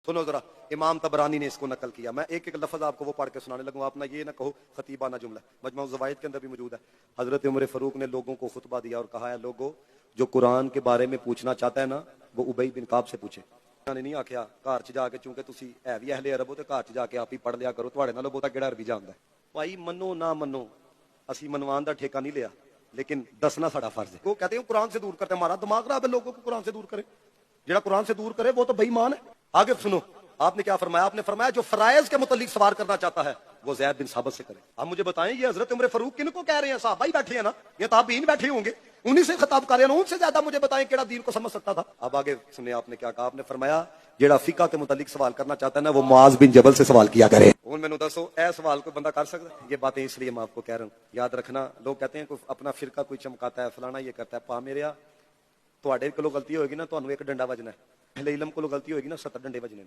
सुनो जरा, इमाम तबरानी ने इसको नकल किया। मैं एक एक लफ्ज आपको वो पढ़ के सुनाने लगूंगा, आप ना ये ना कहो खतीबाना जुमला। मजमू ज़वाइद के अंदर भी मौजूद है। हजरत उमर फारूक ने लोगों को खुतबा दिया और कहा है, लोगों जो कुरान के बारे में पूछना चाहता है ना, वो उबई बिन काब से पूछे। ने नहीं आख्या घर च जाके, चूंकि तुसी है भी अहले अरब हो, तो घर च जाके आप ही पढ़ लिया करो, तुहाडे नालों बहुता किहड़ा अरबी जानदा है। भाई मनो ना मनो, असी मनवान दा ठेका नहीं लिया, लेकिन दसना साडा फर्ज है। वो कहते हैं कुरान से दूर करते हैं, हमारा दिमाग खराब है, लोगों को कुरान से दूर करे। जेड़ा कुरान से दूर करे वो तो बेईमान है। आगे सुनो, आपने क्या फरमाया? आपने फरमाया जो फराइज के मुतालिक सवार करना चाहता है वो ज़ैद बिन साबित से करे। आप मुझे बताएं, ये हजरत उमर फारूक किनको कह रहे हैं? साहबा ही बैठे हैं ना, ये ताबीन बैठे होंगे, उन्हीं से खिताब कर रहे हैं। उनसे ज्यादा मुझे बताएं केड़ा दीन को समझ सकता था। अब आगे सुने आपने क्या कहा। आपने फरमाया जेड़ा फिका के मुतालिक सवाल करना चाहता है ना, वो मुआज बिन जबल से सवाल किया करे। हुण मैनूं दसो, ए सवाल कोई बंदा कर सकता है? ये बातें इसलिए मैं आपको कह रहा हूं, याद रखना। लोग कहते हैं कोई अपना फिरका कोई चमकाता है, फलाना ये करता है। पा मेरेया, तुहाडे कोलों गलती होएगी ना, तुहानूं एक डंडा वजना है। अहले इल्म कोलों गलती होएगी ना, 70 डंडे वजने।